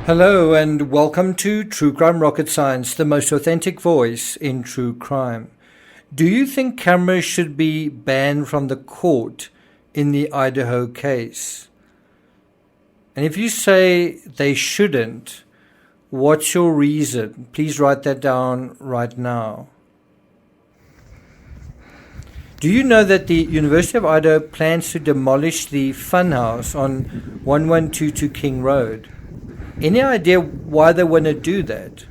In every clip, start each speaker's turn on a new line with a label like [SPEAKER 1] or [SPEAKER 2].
[SPEAKER 1] Hello and welcome to True Crime Rocket Science, the most authentic voice in true crime. Do you think cameras should be banned from the court in the Idaho case? And if you say they shouldn't, what's your reason? Please write that down right now. Do you know that the University of Idaho plans to demolish the funhouse on 1122 King Road? Any idea why they want to do that?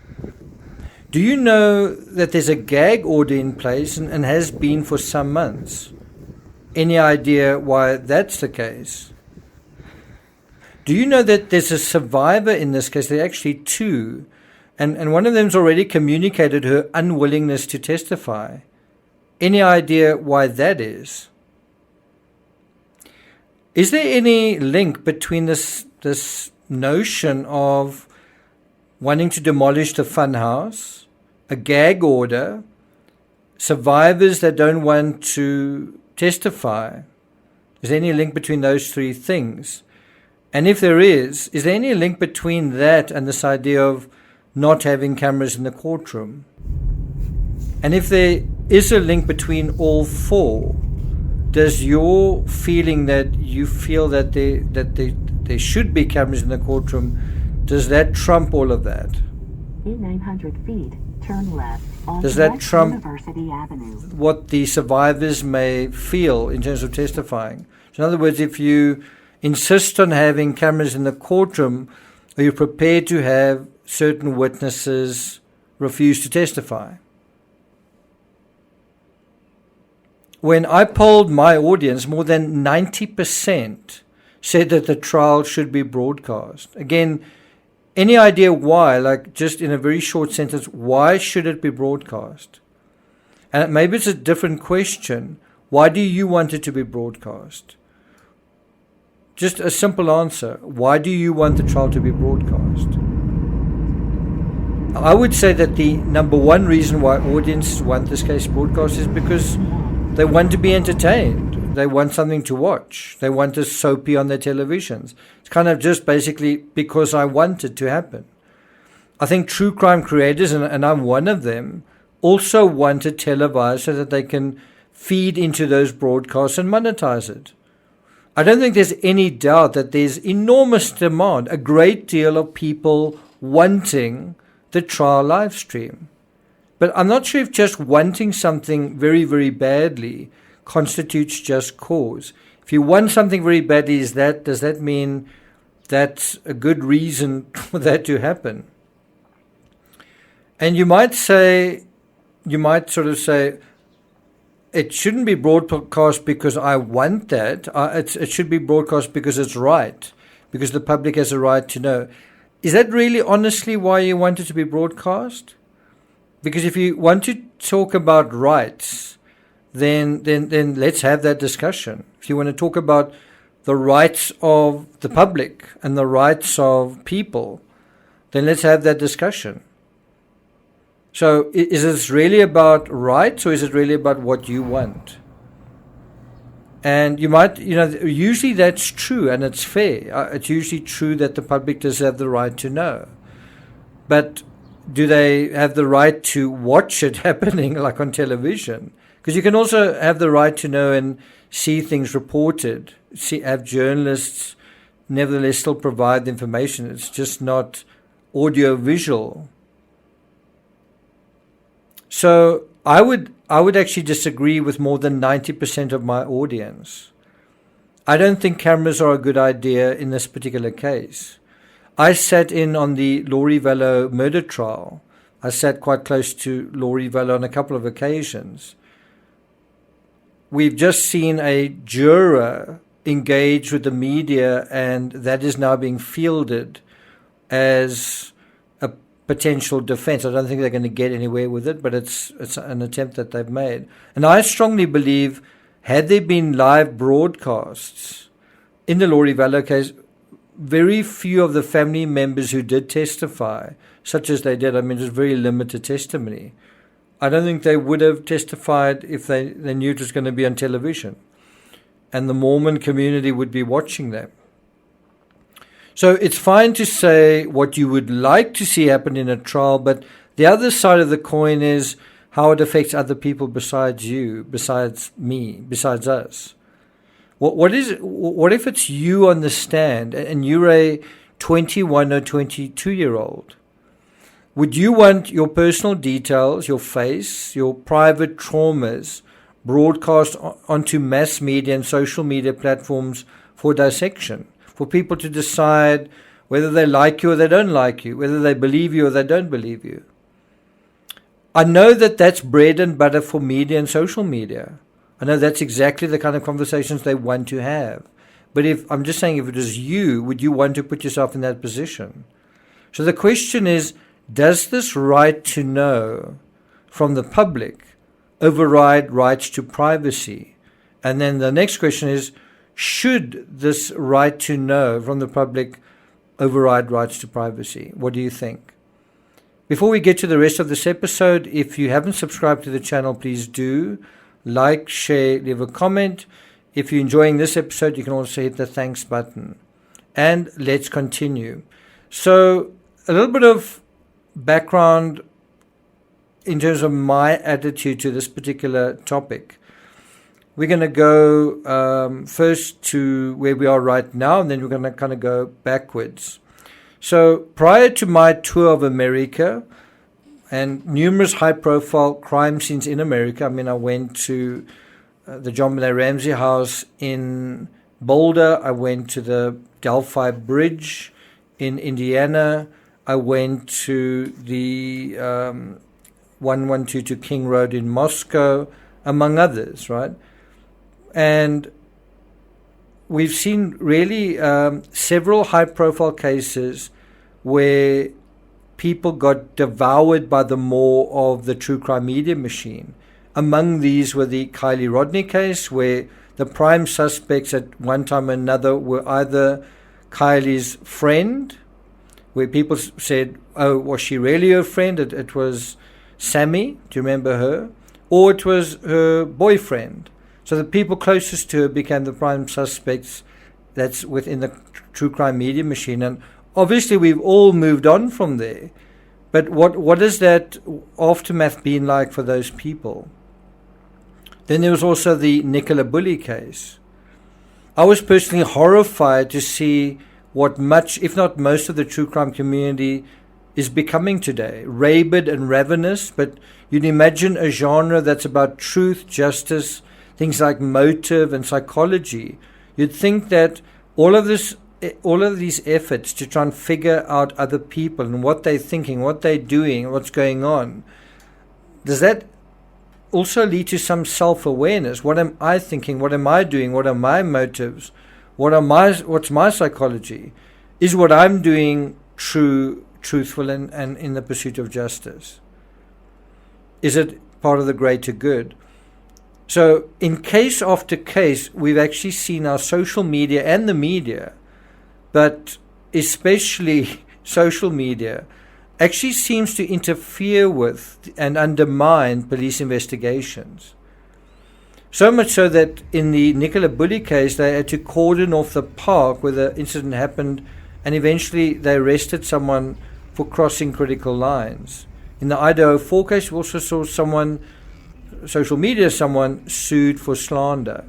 [SPEAKER 1] Do you know that there's a gag order in place and has been for some months? Any idea why that's the case? Do you know that there's a survivor in this case? There are actually two, and one of them's already communicated her unwillingness to testify. Any idea why that is? Is there any link between this notion of wanting to demolish the funhouse, a gag order, survivors that don't want to testify? Is there any link between those three things? And if there is there any link between that and this idea of not having cameras in the courtroom? And if there is a link between all four, does your feeling that you feel that there should be cameras in the courtroom, does that trump all of that?
[SPEAKER 2] In 900 feet, turn left on
[SPEAKER 1] does that trump
[SPEAKER 2] University Avenue.
[SPEAKER 1] What the survivors may feel in terms of testifying? So in other words, if you insist on having cameras in the courtroom, are you prepared to have certain witnesses refuse to testify? When I polled my audience, more than 90% said that the trial should be broadcast. Again, any idea why, like just in a very short sentence, why should it be broadcast? And maybe it's a different question. Why do you want it to be broadcast? Just a simple answer. Why do you want the trial to be broadcast? I would say that the number one reason why audiences want this case broadcast is because they want to be entertained. They want something to watch. They want a soapy on their televisions. It's kind of just basically because I want it to happen. I think true crime creators, and I'm one of them, also want it televised so that they can feed into those broadcasts and monetize it. I don't think there's any doubt that there's enormous demand, a great deal of people wanting the trial live stream. But I'm not sure if just wanting something very, very badly constitutes just cause. If you want something very badly, does that mean that's a good reason for that to happen? And you might sort of say, it shouldn't be broadcast because I want that. It should be broadcast because it's right, because the public has a right to know. Is that really honestly why you want it to be broadcast? Because if you want to talk about rights, then let's have that discussion. If you want to talk about the rights of the public and the rights of people, then let's have that discussion. So is this really about rights, or is it really about what you want? And you might, usually that's true and it's fair. It's usually true that the public does have the right to know. But do they have the right to watch it happening like on television? Because you can also have the right to know and see things reported, have journalists nevertheless still provide the information. It's just not audio-visual. So I would actually disagree with more than 90% of my audience. I don't think cameras are a good idea in this particular case. I sat in on the Laurie Vallow murder trial. I sat quite close to Laurie Vallow on a couple of occasions. We've just seen a juror engage with the media, and that is now being fielded as a potential defense. I don't think they're going to get anywhere with it, but it's an attempt that they've made. And I strongly believe, had there been live broadcasts in the Laurie Vallow case, very few of the family members who did testify, such as they did, it was very limited testimony. I don't think they would have testified if they knew it was going to be on television. And the Mormon community would be watching them. So it's fine to say what you would like to see happen in a trial, but the other side of the coin is how it affects other people besides you, besides me, besides us. What if it's you on the stand and you're a 21 or 22-year-old? Would you want your personal details, your face, your private traumas broadcast onto mass media and social media platforms for dissection, for people to decide whether they like you or they don't like you, whether they believe you or they don't believe you? I know that that's bread and butter for media and social media. I know that's exactly the kind of conversations they want to have. But I'm just saying, if it is you, would you want to put yourself in that position? So the question is, does this right to know from the public override rights to privacy? And then the next question is, should this right to know from the public override rights to privacy? What do you think? Before we get to the rest of this episode, if you haven't subscribed to the channel, please do. Like, share, leave a comment. If you're enjoying this episode, you can also hit the thanks button. And let's continue. So, a little bit of background in terms of my attitude to this particular topic. We're going to go first to where we are right now, and then we're going to kind of go backwards. So prior to my tour of America and numerous high-profile crime scenes in America, I mean, I went to the John Benet Ramsey house in Boulder. I went to the Delphi Bridge in Indiana. I went to the 1122 King Road in Moscow, among others, right? And we've seen really several high-profile cases where people got devoured by the maw of the true crime media machine. Among these were the Kylie Rodney case, where the prime suspects at one time or another were either Kylie's friend, where people said, oh, was she really her friend? It was Sammy, do you remember her? Or it was her boyfriend. So the people closest to her became the prime suspects that's within the true crime media machine. And obviously we've all moved on from there. But what has that aftermath been like for those people? Then there was also the Nicola Bulley case. I was personally horrified to see what much, if not most, of the true crime community is becoming today. Rabid and ravenous, but you'd imagine a genre that's about truth, justice, things like motive and psychology. You'd think that all of these efforts to try and figure out other people and what they're thinking, what they're doing, what's going on, does that also lead to some self-awareness? What am I thinking? What am I doing? What are my motives? What's my psychology? Is what I'm doing truthful and in the pursuit of justice? Is it part of the greater good? So in case after case, we've actually seen our social media and the media, but especially social media, actually seems to interfere with and undermine police investigations. So much so that in the Nicola Bulley case, they had to cordon off the park where the incident happened, and eventually they arrested someone for crossing critical lines. In the Idaho 4 case, we also saw someone sued for slander.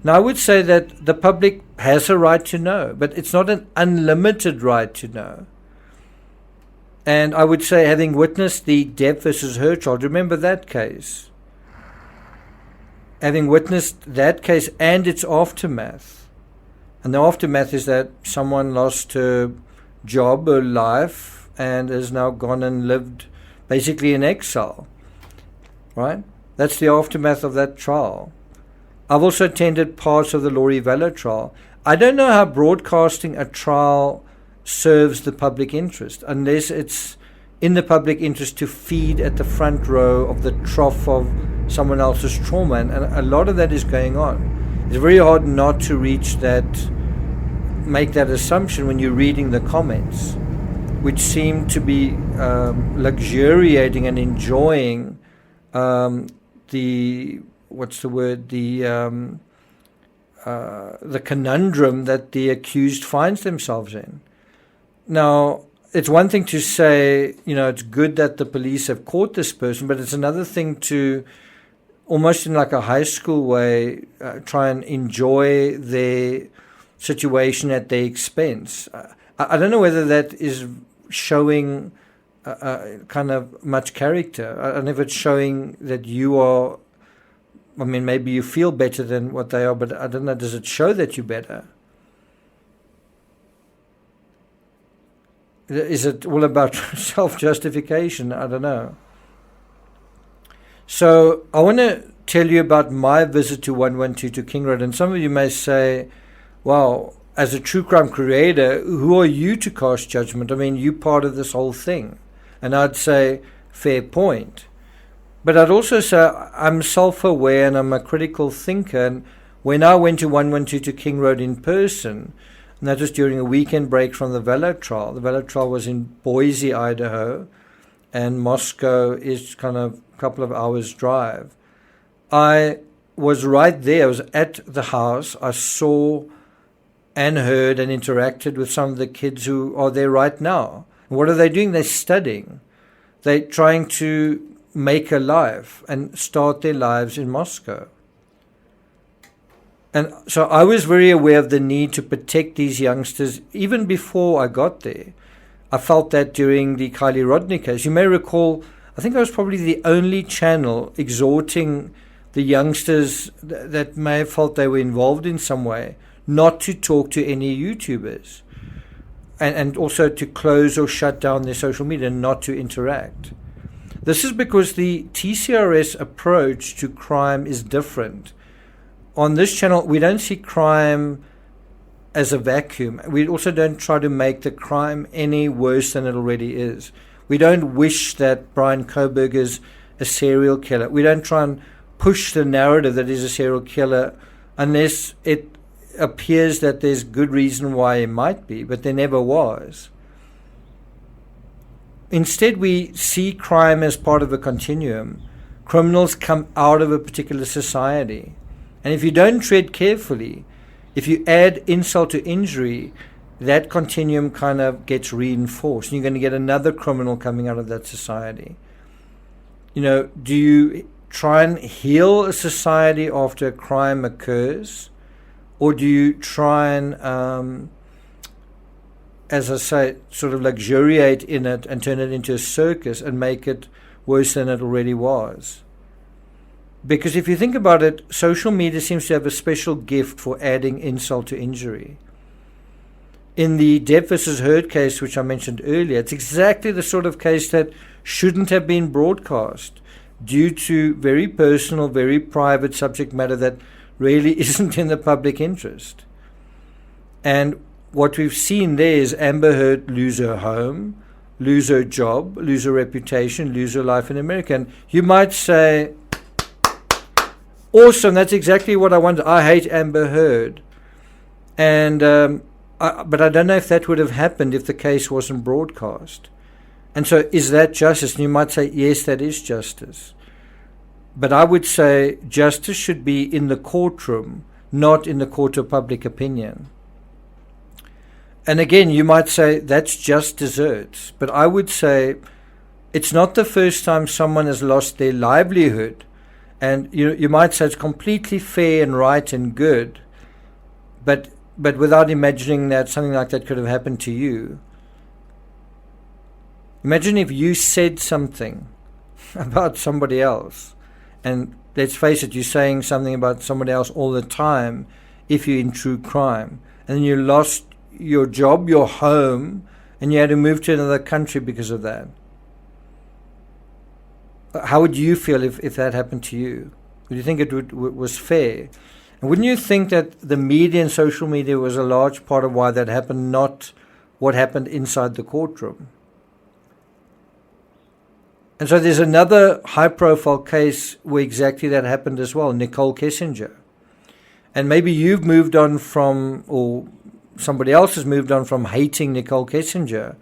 [SPEAKER 1] Now, I would say that the public has a right to know, but it's not an unlimited right to know. And I would say, having witnessed the Depp versus her trial, remember that case? Having witnessed that case and its aftermath, and the aftermath is that someone lost her job, her life, and has now gone and lived basically in exile, right? That's the aftermath of that trial. I've also attended parts of the Lori Vallow trial. I don't know how broadcasting a trial serves the public interest, unless it's in the public interest to feed at the front row of the trough of someone else's trauma, and a lot of that is going on. It's very hard not to make that assumption when you're reading the comments, which seem to be luxuriating and enjoying the the conundrum that the accused finds themselves in. Now, it's one thing to say, it's good that the police have caught this person, but it's another thing to, almost in like a high school way, try and enjoy their situation at their expense. I don't know whether that is showing kind of much character. I don't know if it's showing that you are, maybe you feel better than what they are, but I don't know, does it show that you're better? Is it all about self-justification? I don't know. So I want to tell you about my visit to 112 to King Road. And some of you may say, wow, as a true crime creator, who are you to cast judgment? You're part of this whole thing. And I'd say, fair point. But I'd also say I'm self-aware and I'm a critical thinker. And when I went to 112 to King Road in person, and that was during a weekend break from the Velo trial. The Velo trial was in Boise, Idaho, and Moscow is kind of a couple of hours drive. I was right there. I was at the house. I saw and heard and interacted with some of the kids who are there right now. What are they doing? They're studying. They're trying to make a life and start their lives in Moscow. And so I was very aware of the need to protect these youngsters even before I got there. I felt that during the Kylie Rodney case. You may recall, I think I was probably the only channel exhorting the youngsters that may have felt they were involved in some way not to talk to any YouTubers, and also to close or shut down their social media and not to interact. This is because the TCRS approach to crime is different. On this channel, we don't see crime as a vacuum. We also don't try to make the crime any worse than it already is. We don't wish that Brian Kohberger's a serial killer. We don't try and push the narrative that he's a serial killer unless it appears that there's good reason why he might be, but there never was. Instead, we see crime as part of a continuum. Criminals come out of a particular society. And if you don't tread carefully, if you add insult to injury, that continuum kind of gets reinforced. And you're going to get another criminal coming out of that society. Do you try and heal a society after a crime occurs? Or do you try and, as I say, sort of luxuriate in it and turn it into a circus and make it worse than it already was? Because if you think about it, social media seems to have a special gift for adding insult to injury. In the Depp versus Heard case, which I mentioned earlier, it's exactly the sort of case that shouldn't have been broadcast due to very personal, very private subject matter that really isn't in the public interest. And what we've seen there is Amber Heard lose her home, lose her job, lose her reputation, lose her life in America. And you might say, awesome, that's exactly what I wanted. I hate Amber Heard. And but I don't know if that would have happened if the case wasn't broadcast. And so is that justice? And you might say, yes, that is justice. But I would say justice should be in the courtroom, not in the court of public opinion. And again, you might say that's just desserts. But I would say it's not the first time someone has lost their livelihood. And you might say it's completely fair and right and good, but without imagining that something like that could have happened to you. Imagine if you said something about somebody else, and let's face it, you're saying something about somebody else all the time if you're in true crime, and then you lost your job, your home, and you had to move to another country because of that. How would you feel if that happened to you? Would you think it was fair? And wouldn't you think that the media and social media was a large part of why that happened, not what happened inside the courtroom? And so there's another high-profile case where exactly that happened as well, Nicole Kessinger. And maybe you've moved on from, or somebody else has moved on from hating Nicole Kessinger.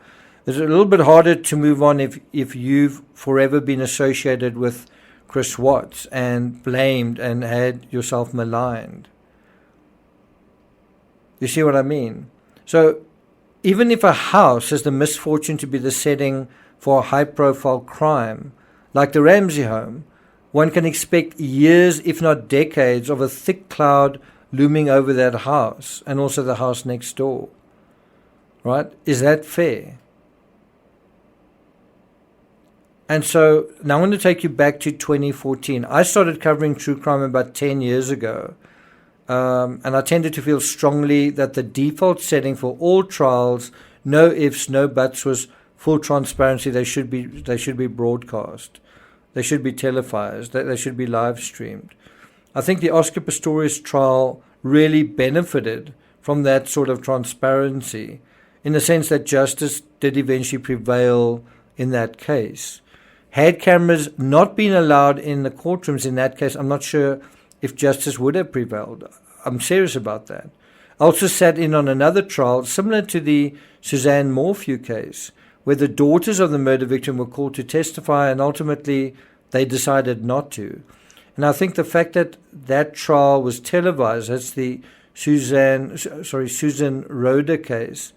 [SPEAKER 1] It's a little bit harder to move on if you've forever been associated with Chris Watts and blamed and had yourself maligned. You see what I mean? So even if a house has the misfortune to be the setting for a high-profile crime, like the Ramsey home, one can expect years, if not decades, of a thick cloud looming over that house and also the house next door. Right? Is that fair? And so now I'm going to take you back to 2014. I started covering true crime about 10 years ago. And I tended to feel strongly that the default setting for all trials, no ifs, no buts, was full transparency. They should be broadcast. They should be televised. They should be live streamed. I think the Oscar Pistorius trial really benefited from that sort of transparency, in the sense that justice did eventually prevail in that case. Had cameras not been allowed in the courtrooms in that case, I'm not sure if justice would have prevailed. I'm serious about that. I also sat in on another trial similar to the Suzanne Morphew case, where the daughters of the murder victim were called to testify, and ultimately they decided not to. And I think the fact that that trial was televised, that's the Susan Roeder case,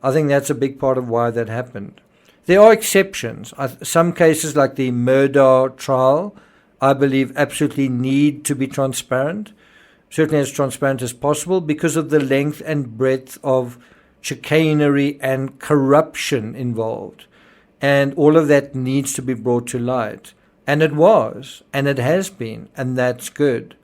[SPEAKER 1] I think that's a big part of why that happened. There are exceptions. Some cases like the Murder trial, I believe absolutely need to be transparent, certainly as transparent as possible, because of the length and breadth of chicanery and corruption involved. And all of that needs to be brought to light. And it was, and it has been, and that's good.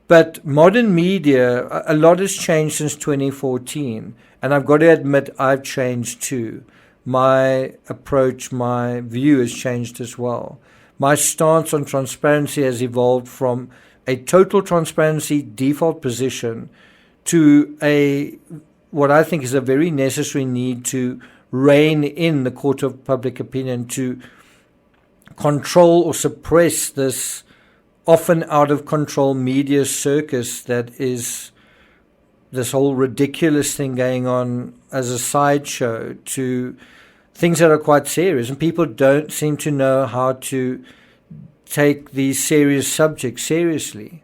[SPEAKER 1] But modern media, a lot has changed since 2014. And I've got to admit, I've changed too. My approach, my view has changed as well. My stance on transparency has evolved from a total transparency default position to what I think is a very necessary need to rein in the court of public opinion, to control or suppress this often out of control media circus that is this whole ridiculous thing going on as a sideshow to things that are quite serious. And people don't seem to know how to take these serious subjects seriously.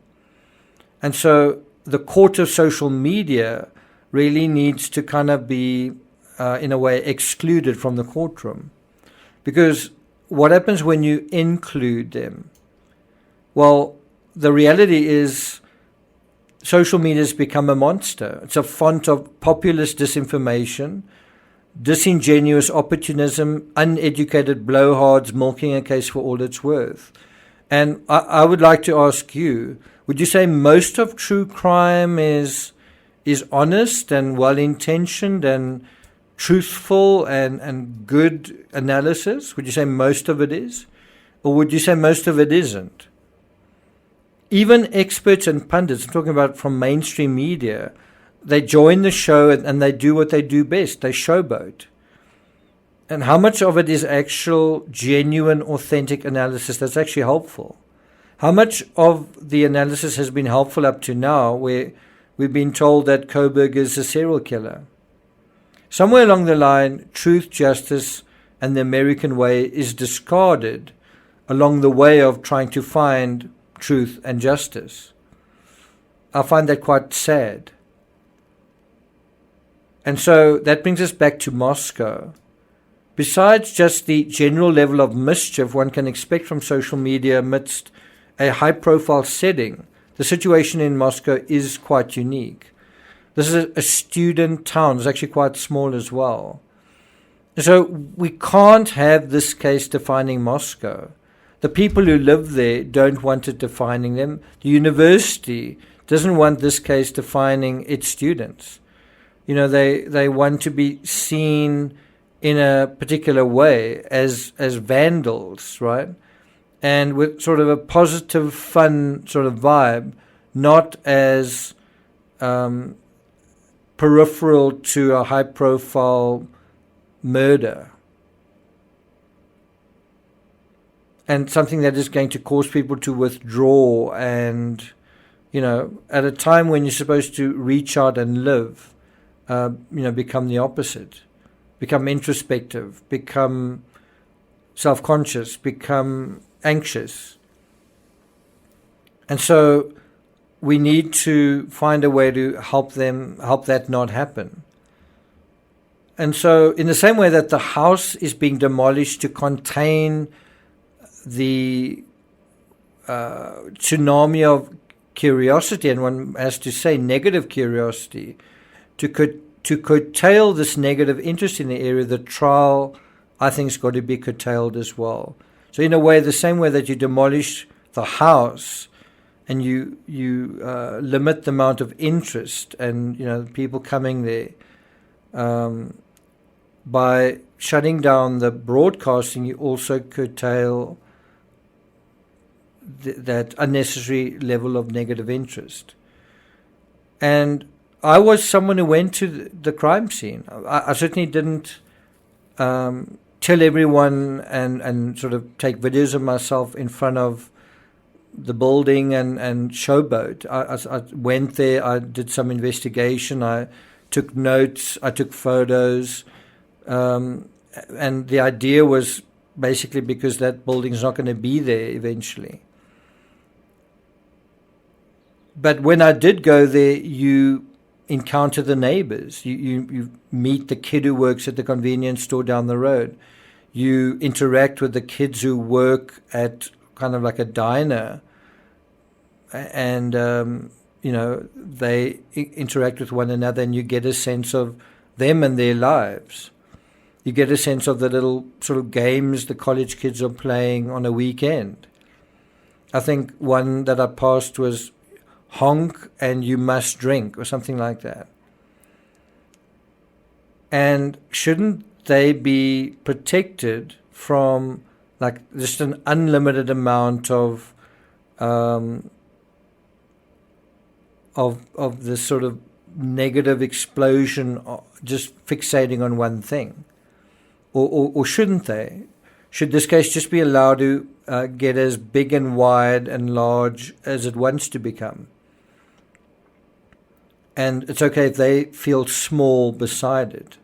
[SPEAKER 1] And so the court of social media really needs to kind of be, in a way, excluded from the courtroom. Because what happens when you include them? Well, the reality is social media has become a monster. It's a font of populist disinformation, disingenuous opportunism, uneducated blowhards milking a case for all it's worth. And I would like to ask you, would you say most of true crime is honest and well-intentioned and truthful and good analysis? Would you say most of it is? Or would you say most of it isn't? Even experts and pundits, I'm talking about from mainstream media, they join the show and they do what they do best. They showboat. And how much of it is actual, genuine, authentic analysis that's actually helpful? How much of the analysis has been helpful up to now, where we've been told that KOHBERGER is a serial killer? Somewhere along the line, truth, justice, and the American way is discarded along the way of trying to find truth and justice. I find that quite sad. And so that brings us back to Moscow. Besides just the general level of mischief one can expect from social media amidst a high-profile setting, the situation in Moscow is quite unique. This is a student town. It's actually quite small as well. So we can't have this case defining Moscow. The people who live there don't want it defining them. The university doesn't want this case defining its students. You know, they want to be seen in a particular way as vandals, right? And with sort of a positive, fun sort of vibe, not as peripheral to a high-profile murder. And something that is going to cause people to withdraw and, you know, at a time when you're supposed to reach out and live, become the opposite. Become introspective, become self-conscious, become anxious. And so we need to find a way to help that not happen. And so in the same way that the house is being demolished to contain the tsunami of curiosity, and one has to say negative curiosity, to curtail this negative interest in the area, the trial, I think, has got to be curtailed as well. So in a way, the same way that you demolish the house and you limit the amount of interest and people coming there, by shutting down the broadcasting, you also curtail that unnecessary level of negative interest. And I was someone who went to the crime scene. I certainly didn't tell everyone and sort of take videos of myself in front of the building and showboat. I went there, I did some investigation, I took notes, I took photos, and the idea was basically because that building's not going to be there eventually. But when I did go there, you encounter the neighbors. You meet the kid who works at the convenience store down the road. You interact with the kids who work at kind of like a diner. And, they interact with one another, and you get a sense of them and their lives. You get a sense of the little sort of games the college kids are playing on a weekend. I think one that I passed was honk and you must drink or something like that. And shouldn't they be protected from like just an unlimited amount of this sort of negative explosion, just fixating on one thing? Or shouldn't they? Should this case just be allowed to get as big and wide and large as it wants to become? And it's okay if they feel small beside it.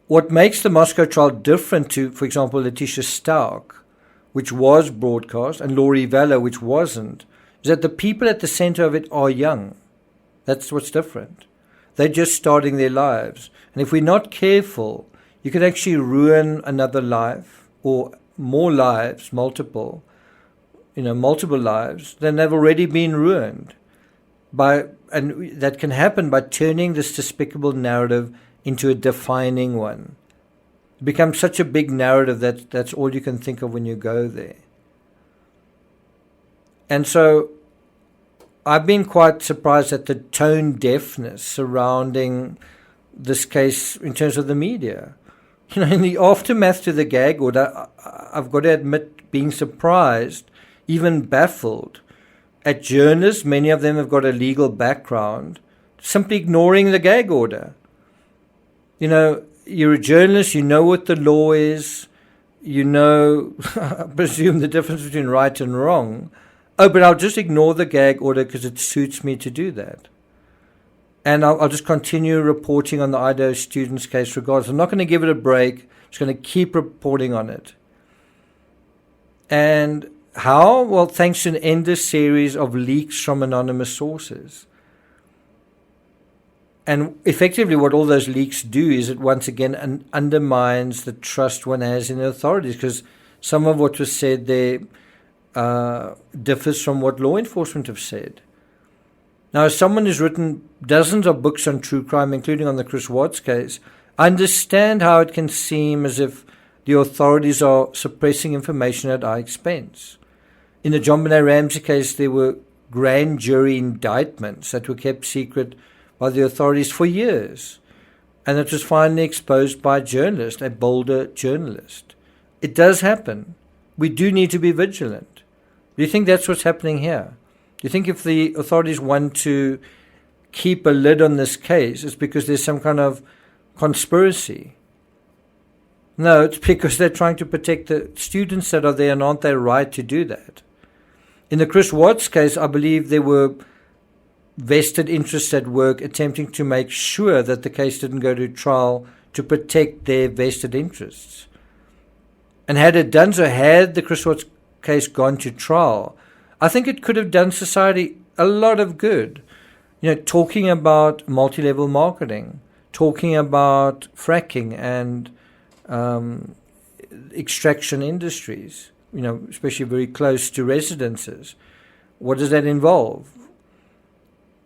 [SPEAKER 1] What makes the Moscow trial different to, for example, Letitia Stout, which was broadcast, and Laurie Vella, which wasn't, is that the people at the center of it are young. That's what's different. They're just starting their lives. And if we're not careful, you could actually ruin another life or more lives, multiple lives than have already been ruined. And that can happen by turning this despicable narrative into a defining one. It becomes such a big narrative that that's all you can think of when you go there. And so I've been quite surprised at the tone deafness surrounding this case in terms of the media. In the aftermath to the gag order, I've got to admit being surprised, even baffled, at journalists, many of them have got a legal background, simply ignoring the gag order. You're a journalist, you know what the law is, I presume the difference between right and wrong. Oh, but I'll just ignore the gag order because it suits me to do that. And I'll just continue reporting on the Idaho students case regardless. I'm not going to give it a break. I'm just going to keep reporting on it. And how? Well, thanks to an endless series of leaks from anonymous sources. And effectively what all those leaks do is it once again undermines the trust one has in the authorities, because some of what was said there differs from what law enforcement have said. Now, as someone who's written dozens of books on true crime, including on the Chris Watts case, I understand how it can seem as if the authorities are suppressing information at our expense. In the John Benet Ramsey case, there were grand jury indictments that were kept secret by the authorities for years, and it was finally exposed by a journalist, a bolder journalist. It does happen. We do need to be vigilant. Do you think that's what's happening here? Do you think if the authorities want to keep a lid on this case, it's because there's some kind of conspiracy? No, it's because they're trying to protect the students that are there, and aren't they right to do that? In the Chris Watts case, I believe there were vested interests at work attempting to make sure that the case didn't go to trial to protect their vested interests. And had it done so, had the Chris Watts case gone to trial, I think it could have done society a lot of good. Talking about multi-level marketing, talking about fracking and extraction industries, especially very close to residences. What does that involve?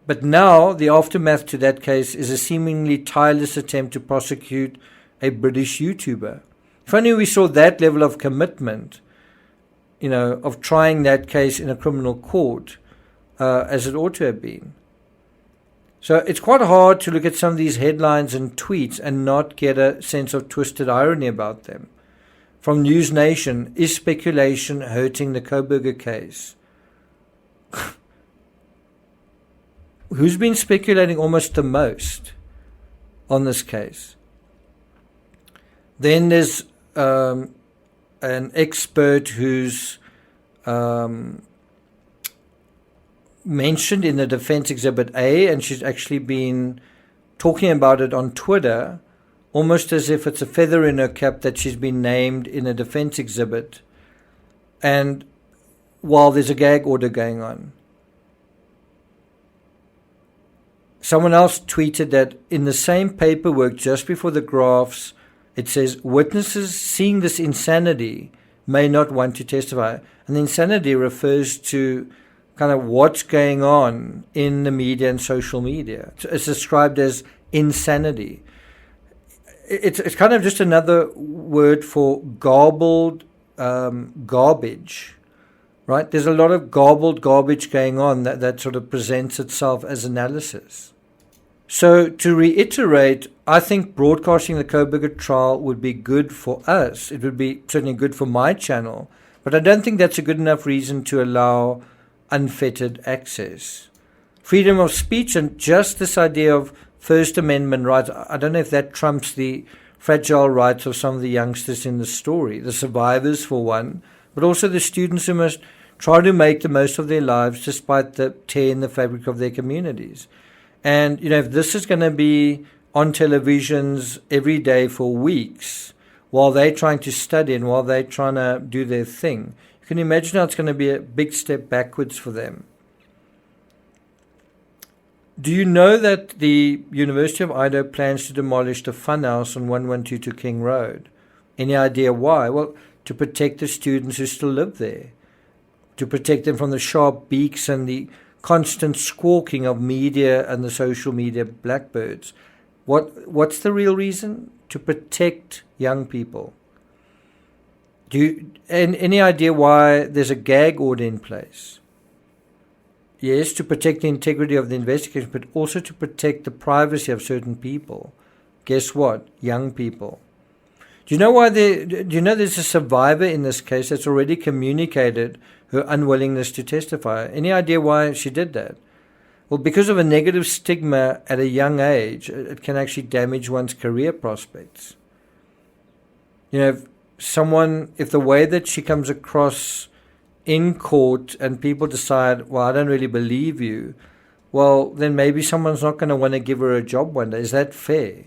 [SPEAKER 1] But now the aftermath to that case is a seemingly tireless attempt to prosecute a British YouTuber. If only we saw that level of commitment, of trying that case in a criminal court as it ought to have been. So it's quite hard to look at some of these headlines and tweets and not get a sense of twisted irony about them. From News Nation, is speculation hurting the KOHBERGER case? Who's been speculating almost the most on this case? Then there's an expert who's mentioned in the Defense Exhibit A, and she's actually been talking about it on Twitter, almost as if it's a feather in her cap that she's been named in a defense exhibit, and while there's a gag order going on. Someone else tweeted that in the same paperwork, just before the graphs, it says, witnesses seeing this insanity may not want to testify. And the insanity refers to kind of what's going on in the media and social media. It's described as insanity. It's kind of just another word for garbled garbage, right? There's a lot of garbled garbage going on that sort of presents itself as analysis. So to reiterate, I think broadcasting the KOHBERGER trial would be good for us. It would be certainly good for my channel, but I don't think that's a good enough reason to allow unfettered access. Freedom of speech and just this idea of First Amendment rights, I don't know if that trumps the fragile rights of some of the youngsters in the story, the survivors for one, but also the students who must try to make the most of their lives despite the tear in the fabric of their communities. And, if this is going to be on televisions every day for weeks while they're trying to study and while they're trying to do their thing, you can imagine how it's going to be a big step backwards for them. Do you know that the University of Idaho plans to demolish the funhouse on 112 King Road? Any idea why? Well, to protect the students who still live there, to protect them from the sharp beaks and the constant squawking of media and the social media blackbirds. What's the real reason? To protect young people. Any idea why there's a gag order in place? Yes, to protect the integrity of the investigation, but also to protect the privacy of certain people. Guess what? Young people. Do you know there's a survivor in this case that's already communicated her unwillingness to testify? Any idea why she did that? Well, because of a negative stigma at a young age, it can actually damage one's career prospects. If the way that she comes across in court and people decide, well, I don't really believe you, well, then maybe someone's not going to want to give her a job one day. Is that fair?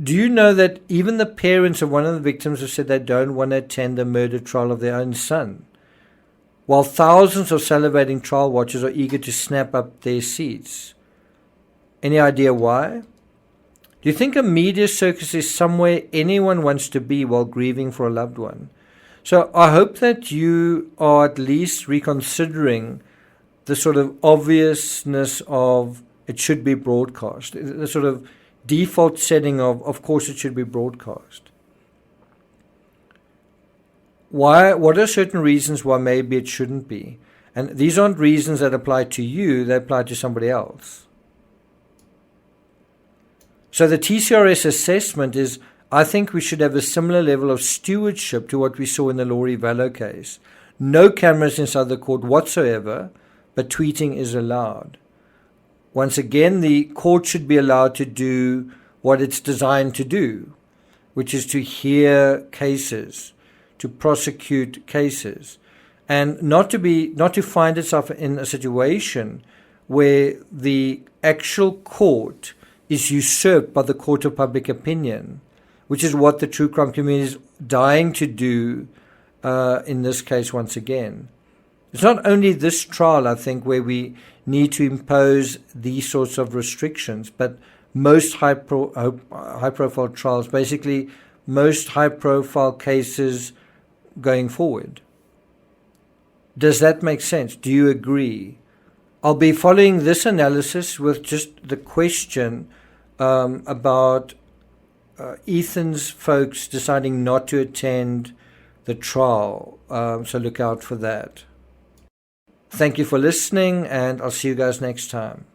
[SPEAKER 1] Do you know that even the parents of one of the victims have said they don't want to attend the murder trial of their own son, while thousands of salivating trial watchers are eager to snap up their seats? Any idea why? Do you think a media circus is somewhere anyone wants to be while grieving for a loved one? So I hope that you are at least reconsidering the sort of obviousness of it should be broadcast, the sort of default setting of course it should be broadcast. What are certain reasons why maybe it shouldn't be? And these aren't reasons that apply to you, they apply to somebody else. So the TCRS assessment is, I think we should have a similar level of stewardship to what we saw in the Laurie Vallow case. No cameras inside the court whatsoever, but tweeting is allowed. Once again, the court should be allowed to do what it's designed to do, which is to hear cases, to prosecute cases, and not to find itself in a situation where the actual court is usurped by the court of public opinion, which is what the true crime community is dying to do in this case once again. It's not only this trial, I think, where we need to impose these sorts of restrictions, but most high-profile trials, basically most high-profile cases going forward. Does that make sense? Do you agree? I'll be following this analysis with just the question about Ethan's folks deciding not to attend the trial. So look out for that. Thank you for listening, and I'll see you guys next time.